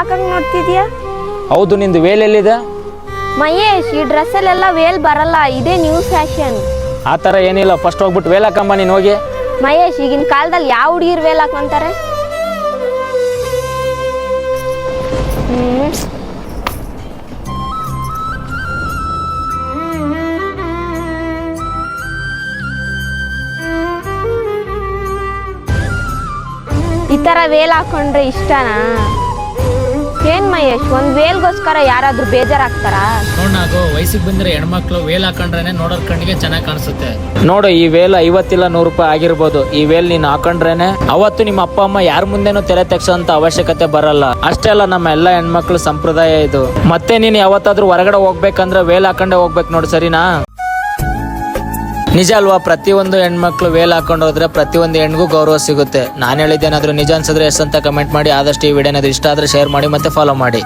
ಯಾಕಂಗ್ ನೋಡ್ತಿದ್ಯಾ? ಹೌದು, ನಿಂದು ವೇಲ್ ಎಲ್ಲಿದೆ? ಮಹೇಶ್, ಈ ಡ್ರೆಸ್ಸಲ್ಲೆಲ್ಲ ವೇಲ್ ಬರಲ್ಲ, ಇದೇ ನ್ಯೂ ಫ್ಯಾಷನ್. ಆ ಥರ ಏನಿಲ್ಲ, ಫಸ್ಟ್ ಹೋಗ್ಬಿಟ್ಟು ವೇಲ್ ಹಾಕಂಬ ನೀನು ಹೋಗಿ. ಮಹೇಶ್, ಈಗಿನ ಕಾಲದಲ್ಲಿ ಯಾವ ಹುಡುಗಿರ್ ವೇಲ್ ಹಾಕೊಂತಾರೆ? ಈ ತರ ವೇಲ್ ಹಾಕೊಂಡ್ರೆ ಇಷ್ಟನಾ? ಏನ್ ಮಹೇಶ್, ಒಂದ್ ವೇಲ್ಗೋಸ್ಕರ ಯಾರಾದ್ರೂ ಬೇಜಾರಾಗ್ತಾರಾ? ನೋಡಾಗೋ, ವಯಸ್ಸಿಗೆ ಬಂದ್ರೆ ಹೆಣ್ಮಕ್ಳು ವೇಲ್ ಹಾಕೊಂಡ್ರೇನೆ ನೋಡೋರ್ ಕಣ್ಣಿಗೆ ಚೆನ್ನಾಗಿ ಕಾಣಿಸುತ್ತೆ. ನೋಡು, ಈ ವೇಲ್ 50 ಇಲ್ಲ 100 ರೂಪಾಯಿ ಆಗಿರ್ಬೋದು. ಈ ವೇಲ್ ನೀನು ಹಾಕೊಂಡ್ರೇನೆ ಅವತ್ತು ನಿಮ್ಮ ಅಪ್ಪ ಅಮ್ಮ ಯಾರ ಮುಂದೆನೂ ತಲೆ ತೆಗ್ಸೋಂತ ಅವಶ್ಯಕತೆ ಬರಲ್ಲ. ಅಷ್ಟೇ ಅಲ್ಲ, ನಮ್ಮ ಎಲ್ಲ ಹೆಣ್ಮಕ್ಳು ಸಂಪ್ರದಾಯ ಇದು. ಮತ್ತೆ ನೀನು ಯಾವತ್ತಾದ್ರೂ ಹೊರಗಡೆ ಹೋಗ್ಬೇಕಂದ್ರೆ ವೇಲ್ ಹಾಕೊಂಡೇ ಹೋಗ್ಬೇಕು ನೋಡು, ಸರಿನಾ? ನಿಜ ಅಲ್ವಾ? ಪ್ರತಿಯೊಂದು ಹೆಣ್ಮಕ್ಳು ವೇಲ್ ಹಾಕೊಂಡು ಹೋದ್ರೆ ಪ್ರತಿಯೊಂದು ಹೆಣ್ಗೂ ಗೌರವ ಸಿಗುತ್ತೆ. ನಾನು ಹೇಳಿದ್ದೇನಾದ್ರೂ ನಿಜ ಅನ್ಸಿದ್ರೆ ಎಸ್ ಅಂತ ಕಮೆಂಟ್ ಮಾಡಿ. ಆದಷ್ಟು ಈ ವಿಡಿಯೋನಾದ್ರೂ ಇಷ್ಟ ಆದ್ರೆ ಶೇರ್ ಮಾಡಿ ಮತ್ತೆ ಫಾಲೋ ಮಾಡಿ.